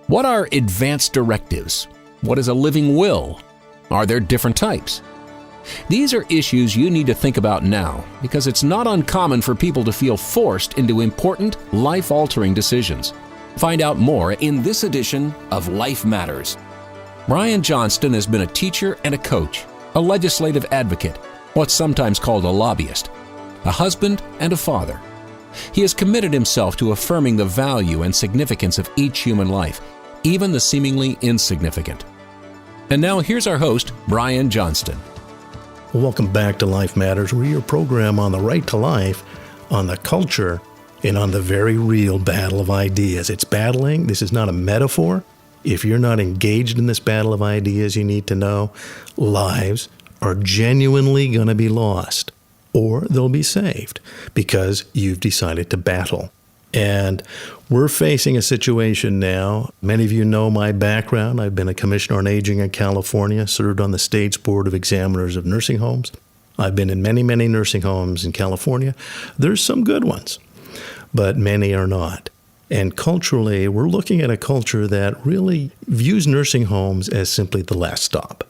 What are advanced directives? What is a living will? Are there different types? These are issues you need to think about now because it's not uncommon for people to feel forced into important, life-altering decisions. Find out more in this edition of Life Matters. Brian Johnston has been a teacher and a coach, a legislative advocate, what's sometimes called a lobbyist, a husband and a father. He has committed himself to affirming the value and significance of each human life, even the seemingly insignificant. And now here's our host, Brian Johnston. Welcome back to Life Matters. We're your program on the right to life, on the culture, and on the very real battle of ideas. It's battling. This is not a metaphor. If you're not engaged in this battle of ideas, you need to know lives are genuinely going to be lost, or they'll be saved because you've decided to battle. And we're facing a situation now. Many of you know my background. I've been a commissioner on aging in California, served on the state's board of examiners of nursing homes. I've been in many, many nursing homes in California. There's some good ones, but many are not. And culturally, we're looking at a culture that really views nursing homes as simply the last stop,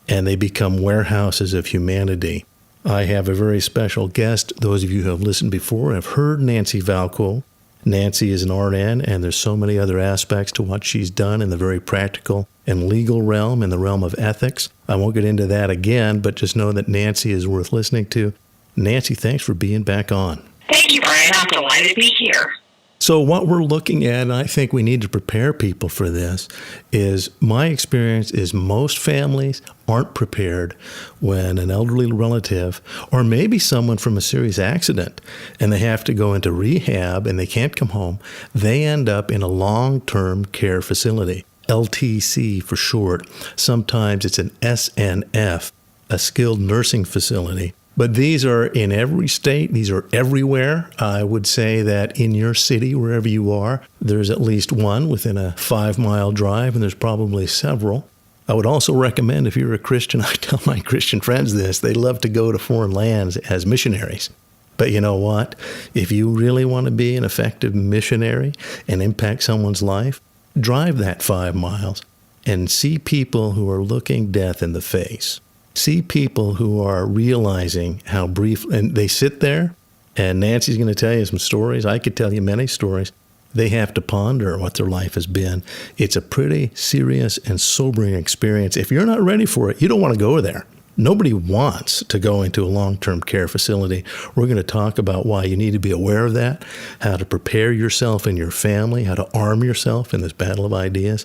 and they become warehouses of humanity. I have a very special guest. Those of you who have listened before have heard Nancy Valko. Nancy is an RN, and there's so many other aspects to what she's done in the very practical and legal realm, in the realm of ethics. I won't get into that again, but just know that Nancy is worth listening to. Nancy, thanks for being back on. Thank you, Brian. I'm delighted to be here. So what we're looking at, and I think we need to prepare people for this, is my experience is most families aren't prepared when an elderly relative or maybe someone from a serious accident and they have to go into rehab and they can't come home, they end up in a long-term care facility, LTC for short. Sometimes it's an SNF, a skilled nursing facility. But these are in every state. These are everywhere. I would say that in your city, wherever you are, there's at least one within a 5-mile drive, and there's probably several. I would also recommend, if you're a Christian, I tell my Christian friends this, they love to go to foreign lands as missionaries. But you know what? If you really want to be an effective missionary and impact someone's life, drive that 5 miles and see people who are looking death in the face. See people who are realizing how brief, and they sit there, and Nancy's going to tell you some stories. I could tell you many stories. They have to ponder what their life has been. It's a pretty serious and sobering experience. If you're not ready for it, you don't want to go there. Nobody wants to go into a long-term care facility. We're going to talk about why you need to be aware of that, how to prepare yourself and your family, how to arm yourself in this battle of ideas.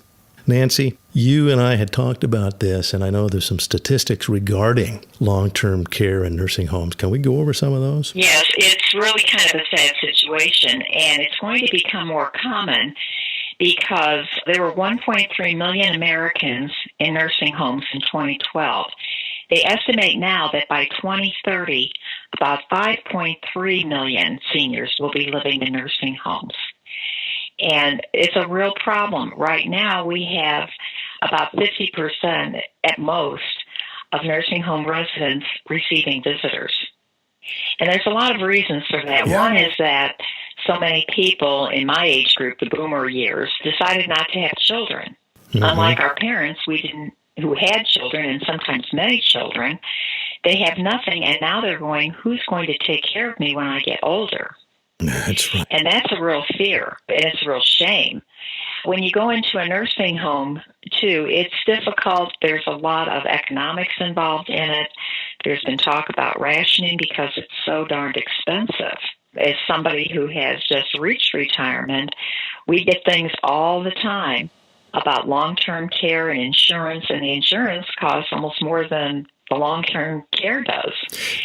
Nancy, you and I had talked about this, and I know there's some statistics regarding long-term care and nursing homes. Can we go over some of those? Yes, it's really kind of a sad situation, and it's going to become more common because there were 1.3 million Americans in nursing homes in 2012. They estimate now that by 2030, about 5.3 million seniors will be living in nursing homes. And it's a real problem. Right now, we have about 50% at most of nursing home residents receiving visitors. And there's a lot of reasons for that. Yeah. One is that so many people in my age group, the boomer years, decided not to have children. Mm-hmm. Unlike our parents, who had children and sometimes many children, they have nothing, and now they're going, who's going to take care of me when I get older? That's right. And that's a real fear, and it's a real shame. When you go into a nursing home, too, it's difficult. There's a lot of economics involved in it. There's been talk about rationing because it's so darned expensive. As somebody who has just reached retirement, we get things all the time about long-term care and insurance, and the insurance costs almost more than the long-term care does.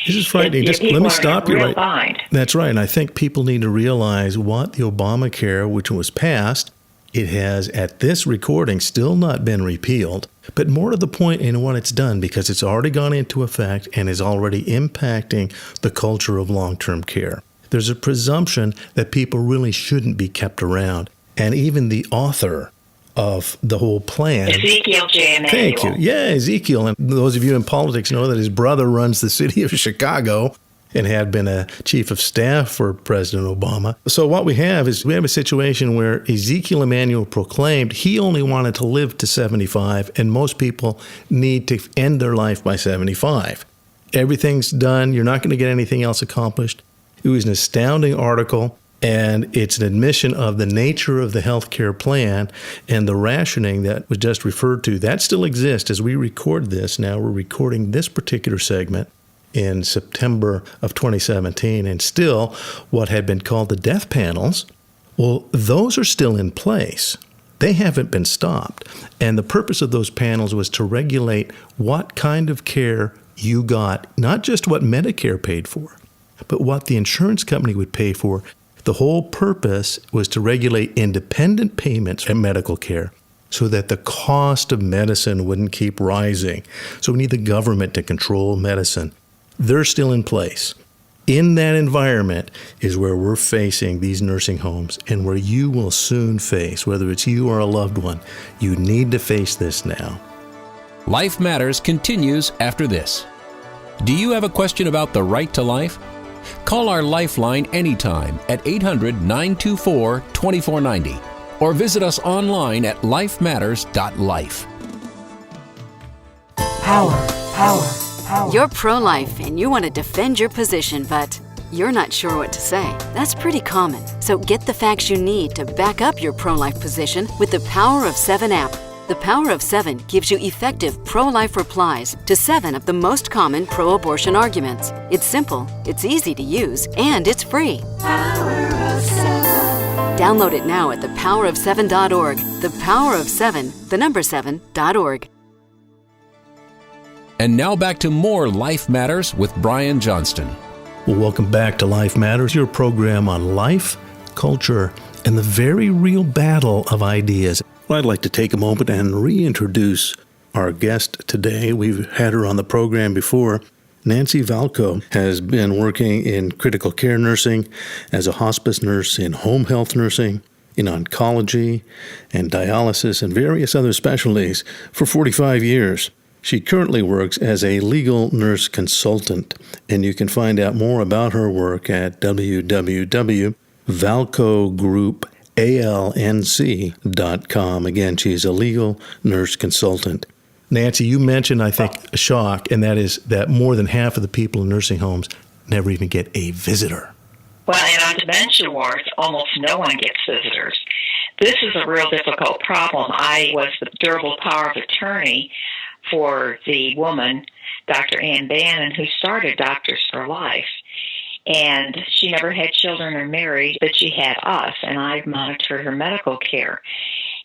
This is frightening. Just let me stop you right. Bind. That's right. And I think people need to realize what the Obamacare, which was passed, it has at this recording still not been repealed, but more to the point in what it's done because it's already gone into effect and is already impacting the culture of long-term care. There's a presumption that people really shouldn't be kept around. And even the author of the whole plan. Ezekiel J. Emanuel. Thank you. Yeah, Ezekiel. And those of you in politics know that his brother runs the city of Chicago. and had been a chief of staff for President Obama. So what we have is we have a situation where Ezekiel Emanuel proclaimed he only wanted to live to 75, and most people need to end their life by 75. Everything's done. You're not going to get anything else accomplished. It was an astounding article, and it's an admission of the nature of the healthcare plan and the rationing that was just referred to. That still exists as we record this. Now we're recording this particular segment in September of 2017, and still what had been called the death panels, well, those are still in place. They haven't been stopped. And the purpose of those panels was to regulate what kind of care you got, not just what Medicare paid for, but what the insurance company would pay for. The whole purpose was to regulate independent payments for medical care so that the cost of medicine wouldn't keep rising. So we need the government to control medicine. They're still in place. In that environment is where we're facing these nursing homes, and where you will soon face, whether it's you or a loved one. You need to face this now. Life Matters continues after this. Do you have a question about the right to life? Call our Lifeline anytime at 800-924-2490 or visit us online at lifematters.life. Power. You're pro-life and you want to defend your position, but you're not sure what to say. That's pretty common. So get the facts you need to back up your pro-life position with the Power of 7 app. The Power of 7 gives you effective pro-life replies to 7 of the most common pro-abortion arguments. It's simple, it's easy to use, and it's free. Power of 7. Download it now at thepowerof7.org. The Power of 7, the number 7.org. And now back to more Life Matters with Brian Johnston. Well, welcome back to Life Matters, your program on life, culture, and the very real battle of ideas. Well, I'd like to take a moment and reintroduce our guest today. We've had her on the program before. Nancy Valko has been working in critical care nursing as a hospice nurse, in home health nursing, in oncology and dialysis and various other specialties for 45 years. She currently works as a legal nurse consultant, and you can find out more about her work at www.valkogroup.alnc.com. Again, she's a legal nurse consultant. Nancy, you mentioned, I think, a shock, and that is that more than half of the people in nursing homes never even get a visitor. Well, and on dementia wards, almost no one gets visitors. This is a real difficult problem. I was the durable power of attorney for the woman, Dr. Ann Bannon, who started Doctors for Life. And she never had children or married, but she had us, and I monitored her medical care.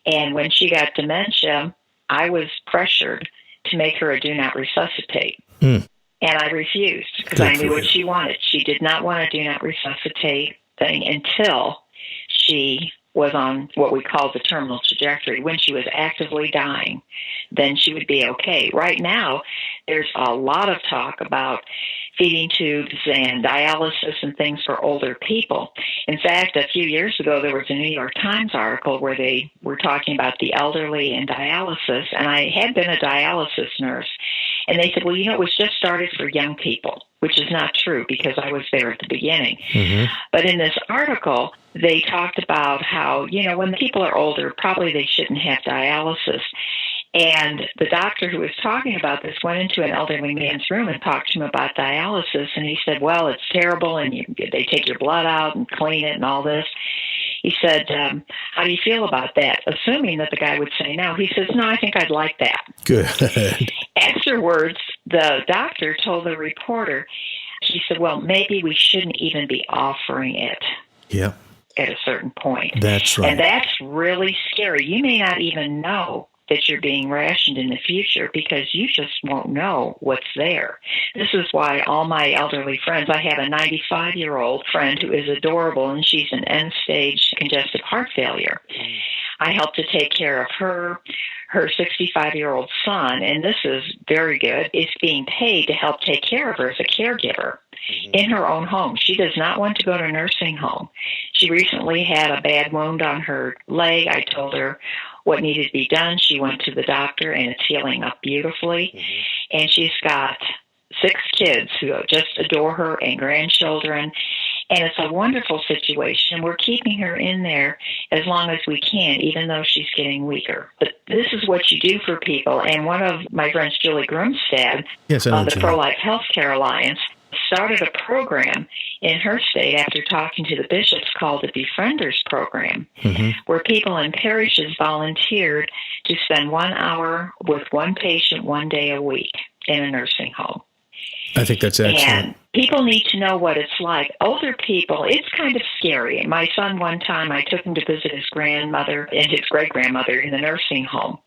And when she got dementia, I was pressured to make her a do not resuscitate. And I refused because I knew what she wanted. She did not want a do not resuscitate thing until she was on what we call the terminal trajectory. When she was actively dying, then she would be okay. Right now, there's a lot of talk about feeding tubes and dialysis and things for older people. In fact, a few years ago, there was a New York Times article where they were talking about the elderly and dialysis, and I had been a dialysis nurse, and they said, well, it was just started for young people, which is not true because I was there at the beginning. But in this article, they talked about how, when people are older, probably they shouldn't have dialysis. And the doctor who was talking about this went into an elderly man's room and talked to him about dialysis. And he said, well, it's terrible, and they take your blood out and clean it and all this. He said, how do you feel about that? Assuming that the guy would say no. He says, no, I think I'd like that. Good. Afterwards, the doctor told the reporter, he said, well, maybe we shouldn't even be offering it. Yeah. At a certain point. That's right. And that's really scary. You may not even know that you're being rationed in the future because you just won't know what's there. This is why all my elderly friends, I have a 95-year-old friend who is adorable, and she's an end-stage congestive heart failure. I help to take care of her 65-year-old son, and this is very good, is being paid to help take care of her as a caregiver in her own home. She does not want to go to a nursing home. She recently had a bad wound on her leg. I told her what needed to be done. She went to the doctor, and it's healing up beautifully. And she's got 6 kids who just adore her and grandchildren. And it's a wonderful situation. We're keeping her in there as long as we can, even though she's getting weaker. But this is what you do for people. And one of my friends, Julie Grumstad, of the Pro-Life Healthcare Alliance, started a program in her state after talking to the bishops called the Befrienders Program, where people in parishes volunteered to spend 1 hour with one patient 1 day a week in a nursing home. I think that's excellent. And people need to know what it's like. Older people, it's kind of scary. My son, one time, I took him to visit his grandmother and his great-grandmother in the nursing home.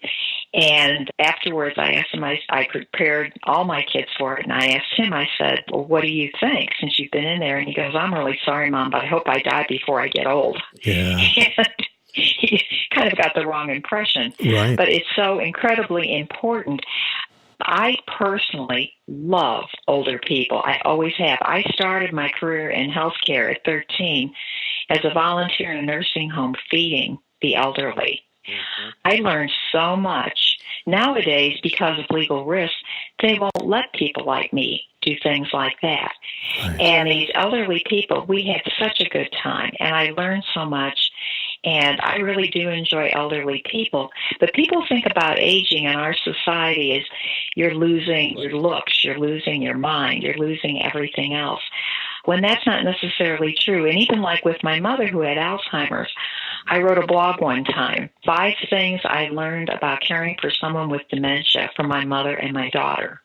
And afterwards, I asked him, I prepared all my kids for it, and I asked him, I said, well, what do you think since you've been in there? And he goes, I'm really sorry, Mom, but I hope I die before I get old. Yeah. He kind of got the wrong impression. Right. But it's so incredibly important. I personally love older people. I always have. I started my career in healthcare at 13 as a volunteer in a nursing home feeding the elderly. I learned so much. Nowadays, because of legal risks, they won't let people like me do things like that. Right. And these elderly people, we had such a good time, and I learned so much. And I really do enjoy elderly people. But people think about aging in our society as you're losing your looks, you're losing your mind, you're losing everything else, when that's not necessarily true. And even like with my mother who had Alzheimer's, I wrote a blog one time, 5 things I learned about caring for someone with dementia from my mother and my daughter.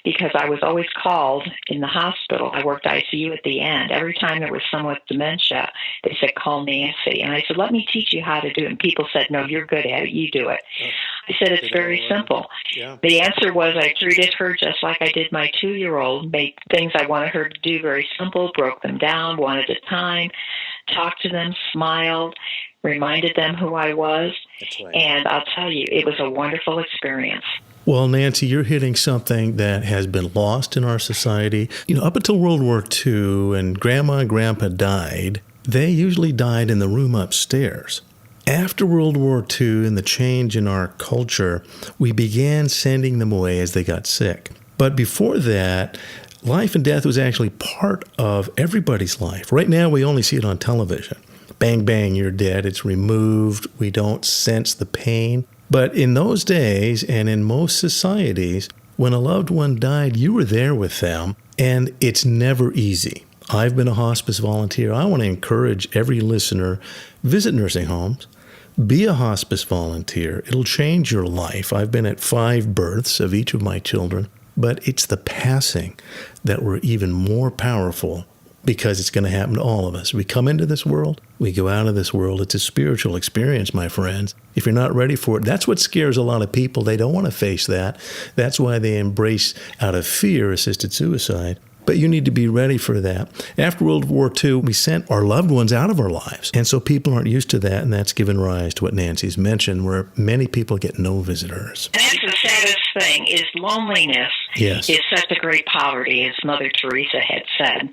Because I was always called in the hospital. I worked ICU at the end. Every time there was someone with dementia, they said, call Nancy. And I said, let me teach you how to do it. And people said, no, you're good at it. You do it. I said, it's very simple. Yeah. The answer was I treated her just like I did my 2-year-old, made things I wanted her to do very simple, broke them down one at a time, talked to them, smiled, reminded them who I was. That's right. And I'll tell you, it was a wonderful experience. Well, Nancy, you're hitting something that has been lost in our society. You know, up until World War II and Grandma and Grandpa died, they usually died in the room upstairs. After World War II and the change in our culture, we began sending them away as they got sick. But before that, life and death was actually part of everybody's life. Right now, we only see it on television. Bang, bang, you're dead. It's removed. We don't sense the pain. But in those days and in most societies, when a loved one died, you were there with them, and it's never easy. I've been a hospice volunteer. I want to encourage every listener, visit nursing homes, be a hospice volunteer. It'll change your life. I've been at 5 births of each of my children, but it's the passing that were even more powerful because it's going to happen to all of us. We come into this world, we go out of this world. It's a spiritual experience, my friends. If you're not ready for it, that's what scares a lot of people. They don't want to face that. That's why they embrace, out of fear, assisted suicide. But you need to be ready for that. After World War II, we sent our loved ones out of our lives. And so people aren't used to that, and that's given rise to what Nancy's mentioned, where many people get no visitors. And that's the saddest thing, is loneliness is such a great poverty, as Mother Teresa had said.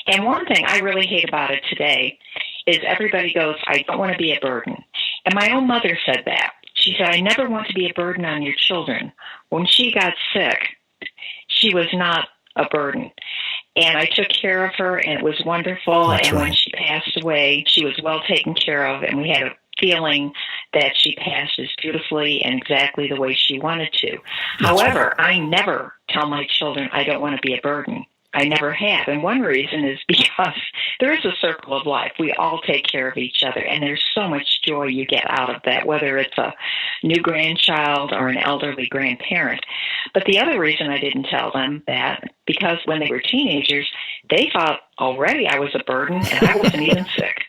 And one thing I really hate about it today is everybody goes, I don't want to be a burden. And my own mother said that. She said, I never want to be a burden on your children. When she got sick, she was not a burden. And I took care of her, and it was wonderful. That's and right. When she passed away, she was well taken care of, and we had a feeling that she passed as beautifully and exactly the way she wanted to. That's However, right. I never tell my children I don't want to be a burden. I never have. And one reason is because there is a circle of life. We all take care of each other, and there's so much joy you get out of that, whether it's a new grandchild or an elderly grandparent. But the other reason I didn't tell them that, because when they were teenagers, they thought already I was a burden, and I wasn't even sick.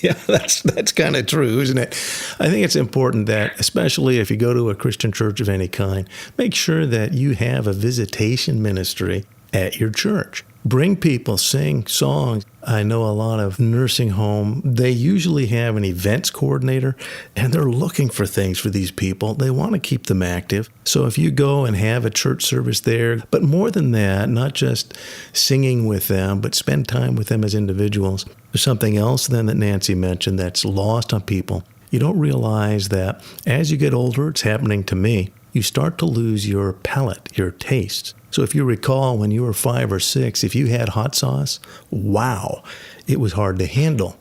Yeah, that's kind of true, isn't it? I think it's important that, especially if you go to a Christian church of any kind, make sure that you have a visitation ministry at your church. Bring people, sing songs. I know a lot of nursing home, they usually have an events coordinator, and they're looking for things for these people. They want to keep them active. So if you go and have a church service there, but more than that, not just singing with them, but spend time with them as individuals. There's something else then that Nancy mentioned that's lost on people. You don't realize that as you get older, it's happening to me, you start to lose your palate, your tastes. So if you recall when you were 5 or 6, if you had hot sauce, wow, it was hard to handle.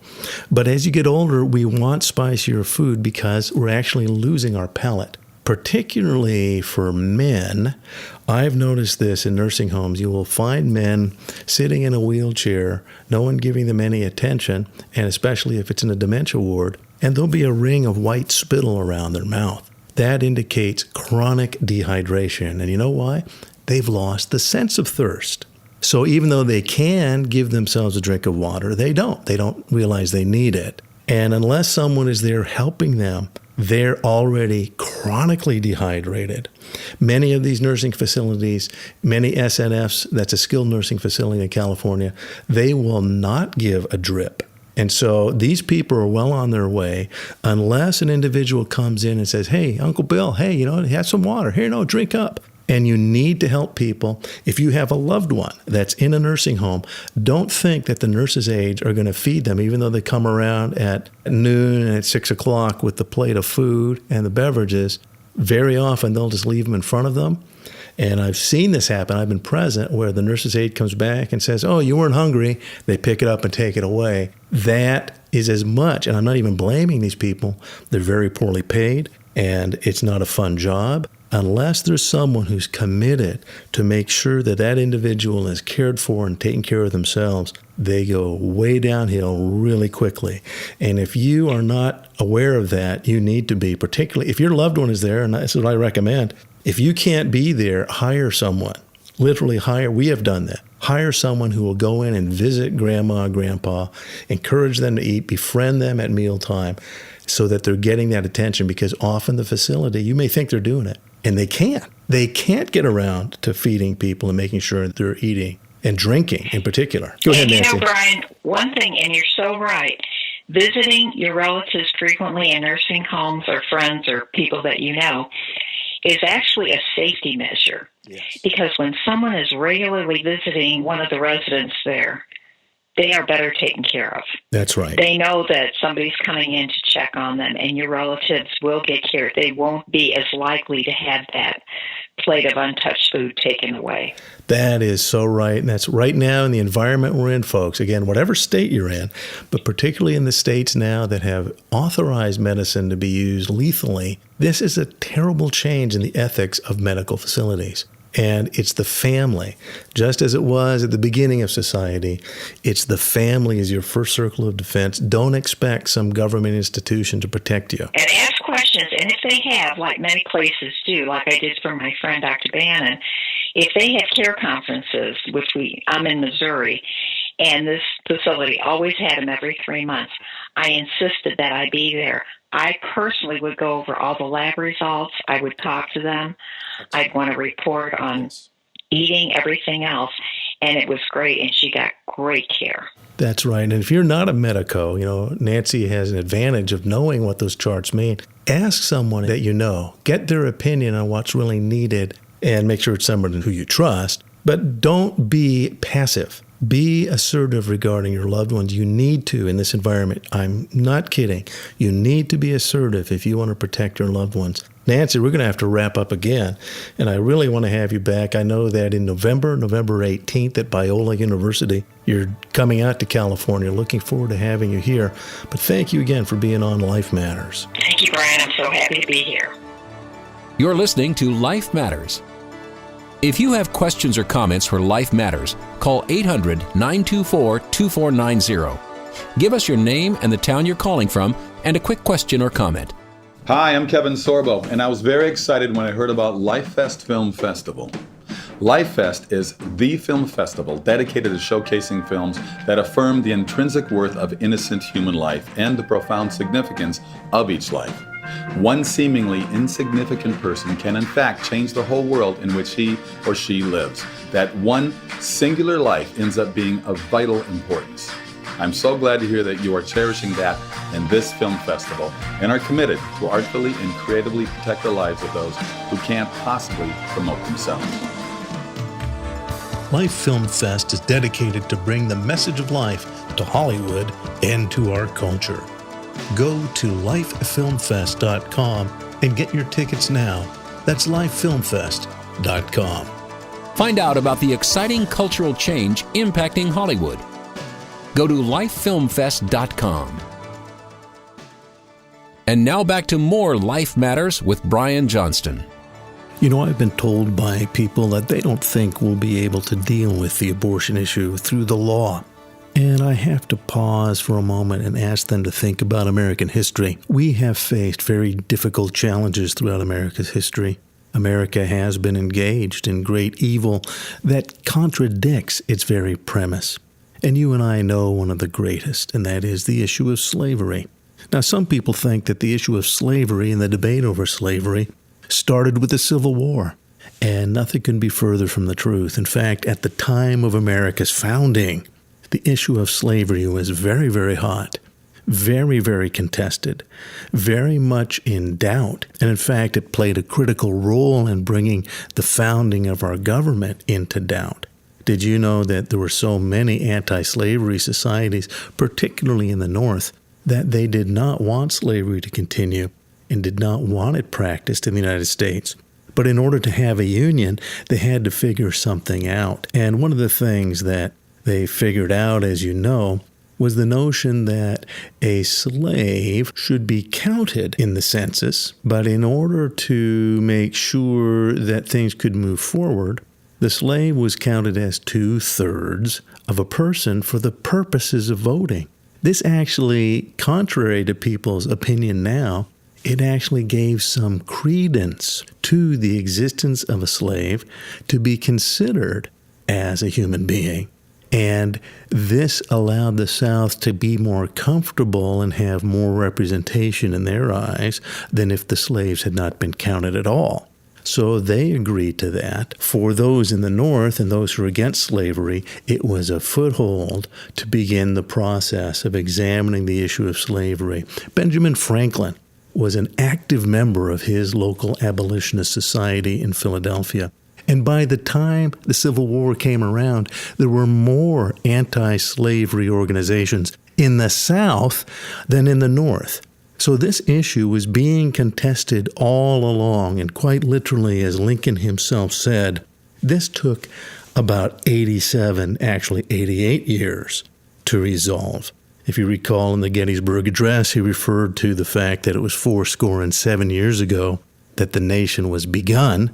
But as you get older, we want spicier food because we're actually losing our palate. Particularly for men, I've noticed this in nursing homes. You will find men sitting in a wheelchair, no one giving them any attention, and especially if it's in a dementia ward, and there'll be a ring of white spittle around their mouth. That indicates chronic dehydration. And you know why? They've lost the sense of thirst. So even though they can give themselves a drink of water, they don't. They don't realize they need it. And unless someone is there helping them, they're already chronically dehydrated. Many of these nursing facilities, many SNFs, that's a skilled nursing facility in California, they will not give a drip. And so these people are well on their way unless an individual comes in and says, hey, Uncle Bill, hey, have some water. Here, drink up. And you need to help people. If you have a loved one that's in a nursing home, don't think that the nurses' aides are going to feed them, even though they come around at noon and at 6 o'clock with the plate of food and the beverages. Very often, they'll just leave them in front of them. And I've seen this happen. I've been present where the nurse's aide comes back and says, oh, you weren't hungry. They pick it up and take it away. That is as much, and I'm not even blaming these people. They're very poorly paid, and it's not a fun job. Unless there's someone who's committed to make sure that that individual is cared for and taking care of themselves, they go way downhill really quickly. And if you are not aware of that, you need to be, particularly if your loved one is there, and that's what I recommend. If you can't be there, hire someone. Literally hire. We have done that. Hire someone who will go in and visit grandma, grandpa, encourage them to eat, befriend them at mealtime so that they're getting that attention, because often the facility, you may think they're doing it, and they can't. They can't get around to feeding people and making sure that they're eating and drinking in particular. Go ahead, Nancy. Brian, one thing, and you're so right, visiting your relatives frequently in nursing homes or friends or people that you know is actually a safety measure. Yes. Because when someone is regularly visiting one of the residents there, they are better taken care of. That's right. They know that somebody's coming in to check on them, and your relatives will get care. They won't be as likely to have that plate of untouched food taken away. That is so right. And that's right now in the environment we're in, folks. Again, whatever state you're in, but particularly in the states now that have authorized medicine to be used lethally, this is a terrible change in the ethics of medical facilities. And it's the family, just as it was at the beginning of society. It's the family as your first circle of defense. Don't expect some government institution to protect you. And ask questions. And if they have, like many places do, like I did for my friend Dr. Bannon, if they have care conferences, which I'm in Missouri, and this facility always had them every 3 months, I insisted that I be there. I personally would go over all the lab results. I would talk to them. I'd want to report on eating, everything else. And it was great, and she got great care. That's right. And if you're not a medico, Nancy has an advantage of knowing what those charts mean. Ask someone that you know. Get their opinion on what's really needed, and make sure it's someone who you trust. But don't be passive. Be assertive regarding your loved ones. You need to in this environment. I'm not kidding. You need to be assertive if you want to protect your loved ones. Nancy, we're going to have to wrap up again, and I really want to have you back. I know that in November 18th at Biola University, you're coming out to California. Looking forward to having you here. But thank you again for being on Life Matters. Thank you, Brian. I'm so happy to be here. You're listening to Life Matters. If you have questions or comments for Life Matters, call 800-924-2490. Give us your name and the town you're calling from and a quick question or comment. Hi, I'm Kevin Sorbo, and I was very excited when I heard about LifeFest Film Festival. LifeFest is the film festival dedicated to showcasing films that affirm the intrinsic worth of innocent human life and the profound significance of each life. One seemingly insignificant person can in fact change the whole world in which he or she lives. That one singular life ends up being of vital importance. I'm so glad to hear that you are cherishing that in this film festival and are committed to artfully and creatively protect the lives of those who can't possibly promote themselves. Life Film Fest is dedicated to bring the message of life to Hollywood and to our culture. Go to lifefilmfest.com and get your tickets now. That's lifefilmfest.com. Find out about the exciting cultural change impacting Hollywood. Go to lifefilmfest.com. And now back to more Life Matters with Brian Johnston. You know, I've been told by people that they don't think we'll be able to deal with the abortion issue through the law. And I have to pause for a moment and ask them to think about American history. We have faced very difficult challenges throughout America's history. America has been engaged in great evil that contradicts its very premise. And you and I know one of the greatest, and that is the issue of slavery. Now, some people think that the issue of slavery and the debate over slavery started with the Civil War, and nothing can be further from the truth. In fact, at the time of America's founding, the issue of slavery was very, very hot, very, very contested, very much in doubt. And in fact, it played a critical role in bringing the founding of our government into doubt. Did you know that there were so many anti-slavery societies, particularly in the North, that they did not want slavery to continue and did not want it practiced in the United States? But in order to have a union, they had to figure something out. And one of the things that they figured out, as you know, was the notion that a slave should be counted in the census, but in order to make sure that things could move forward, the slave was counted as 2/3 of a person for the purposes of voting. This actually, contrary to people's opinion now, it actually gave some credence to the existence of a slave to be considered as a human being. And this allowed the South to be more comfortable and have more representation in their eyes than if the slaves had not been counted at all. So they agreed to that. For those in the North and those who were against slavery, it was a foothold to begin the process of examining the issue of slavery. Benjamin Franklin was an active member of his local abolitionist society in Philadelphia. And by the time the Civil War came around, there were more anti-slavery organizations in the South than in the North. So this issue was being contested all along, and quite literally, as Lincoln himself said, this took about 87, actually 88 years to resolve. If you recall in the Gettysburg Address, he referred to the fact that it was 77 years ago that the nation was begun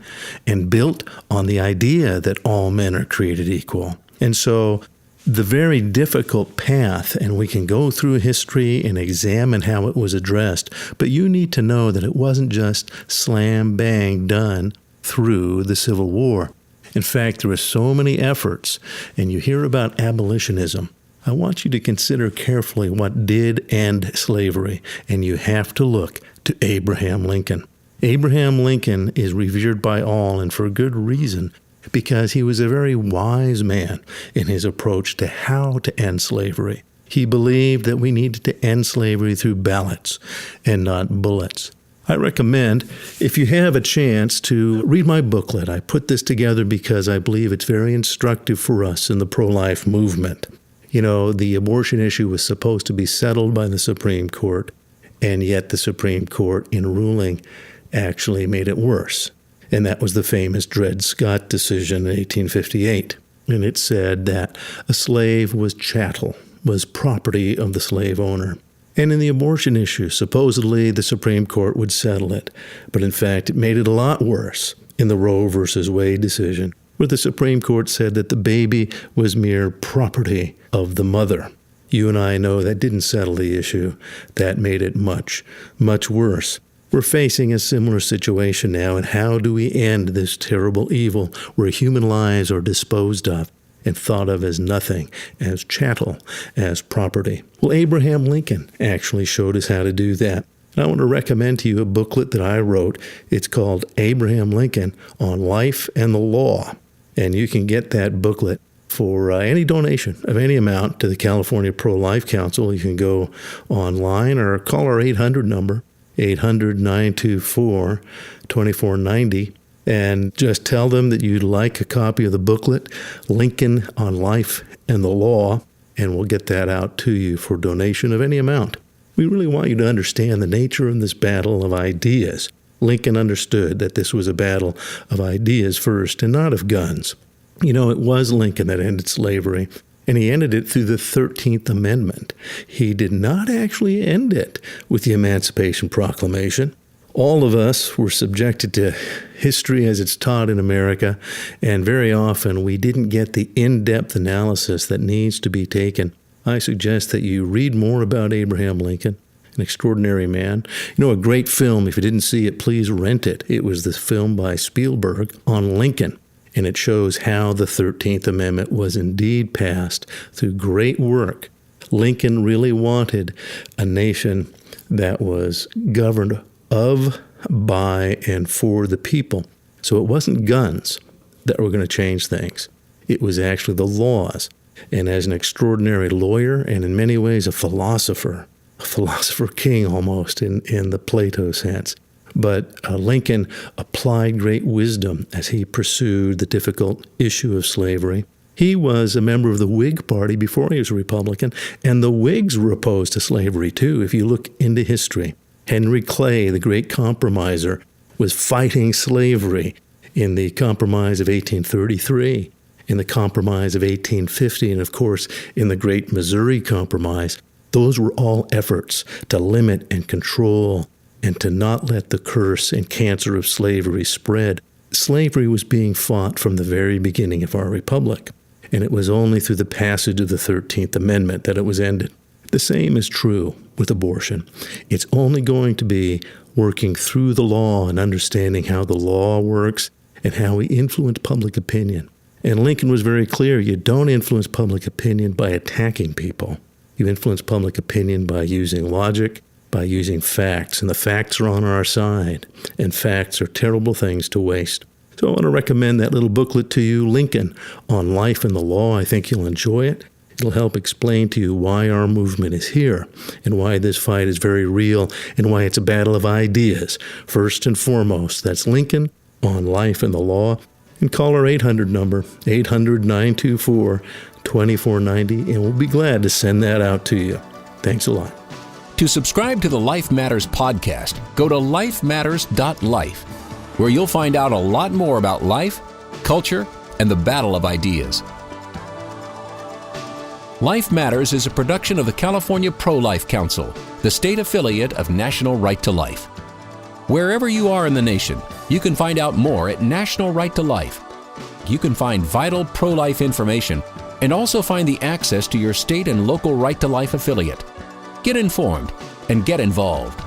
and built on the idea that all men are created equal. And so the very difficult path, and we can go through history and examine how it was addressed, but you need to know that it wasn't just slam bang done through the Civil War. In fact, there were so many efforts, and you hear about abolitionism. I want you to consider carefully what did end slavery, and you have to look to Abraham Lincoln. Abraham Lincoln is revered by all, and for good reason, because he was a very wise man in his approach to how to end slavery. He believed that we needed to end slavery through ballots and not bullets. I recommend, if you have a chance, to read my booklet. I put this together because I believe it's very instructive for us in the pro-life movement. You know, the abortion issue was supposed to be settled by the Supreme Court, and yet the Supreme Court, in ruling, actually made it worse. And that was the famous Dred Scott decision in 1858. And it said that a slave was chattel, was property of the slave owner. And in the abortion issue, supposedly the Supreme Court would settle it. But in fact, it made it a lot worse in the Roe versus Wade decision, where the Supreme Court said that the baby was mere property of the mother. You and I know that didn't settle the issue. That made it much, much worse. We're facing a similar situation now, and how do we end this terrible evil where human lives are disposed of and thought of as nothing, as chattel, as property? Well, Abraham Lincoln actually showed us how to do that. And I want to recommend to you a booklet that I wrote. It's called Abraham Lincoln on Life and the Law. And you can get that booklet for any donation of any amount to the California Pro-Life Council. You can go online or call our 800 number, 800-924-2490, and just tell them that you'd like a copy of the booklet, Lincoln on Life and the Law, and we'll get that out to you for donation of any amount. We really want you to understand the nature of this battle of ideas. Lincoln understood that this was a battle of ideas first and not of guns. You know, it was Lincoln that ended slavery, and he ended it through the 13th Amendment. He did not actually end it with the Emancipation Proclamation. All of us were subjected to history as it's taught in America, and very often we didn't get the in-depth analysis that needs to be taken. I suggest that you read more about Abraham Lincoln, an extraordinary man. You know, a great film, if you didn't see it, please rent it. It was this film by Spielberg on Lincoln, and it shows how the 13th Amendment was indeed passed through great work. Lincoln really wanted a nation that was governed of, by, and for the people. So it wasn't guns that were going to change things. It was actually the laws. And as an extraordinary lawyer, and in many ways a philosopher king almost in the Plato sense, but Lincoln applied great wisdom as he pursued the difficult issue of slavery. He was a member of the Whig Party before he was a Republican, and the Whigs were opposed to slavery too, if you look into history. Henry Clay, the great compromiser, was fighting slavery in the Compromise of 1833, in the Compromise of 1850, and of course in the Great Missouri Compromise. Those were all efforts to limit and control and to not let the curse and cancer of slavery spread. Slavery was being fought from the very beginning of our republic, and it was only through the passage of the 13th Amendment that it was ended. The same is true with abortion. It's only going to be working through the law and understanding how the law works and how we influence public opinion. And Lincoln was very clear, you don't influence public opinion by attacking people. You influence public opinion by using logic, by using facts, and the facts are on our side, and facts are terrible things to waste. So I want to recommend that little booklet to you, Lincoln, on Life and the Law. I think you'll enjoy it. It'll help explain to you why our movement is here, and why this fight is very real, and why it's a battle of ideas, first and foremost. That's Lincoln on Life and the Law. And call our 800 number, 800-924-2490, and we'll be glad to send that out to you. Thanks a lot. To subscribe to the Life Matters podcast, go to lifematters.life, where you'll find out a lot more about life, culture, and the battle of ideas. Life Matters is a production of the California Pro-Life Council, the state affiliate of National Right to Life. Wherever you are in the nation, you can find out more at National Right to Life. You can find vital pro-life information and also find the access to your state and local Right to Life affiliate. Get informed and get involved.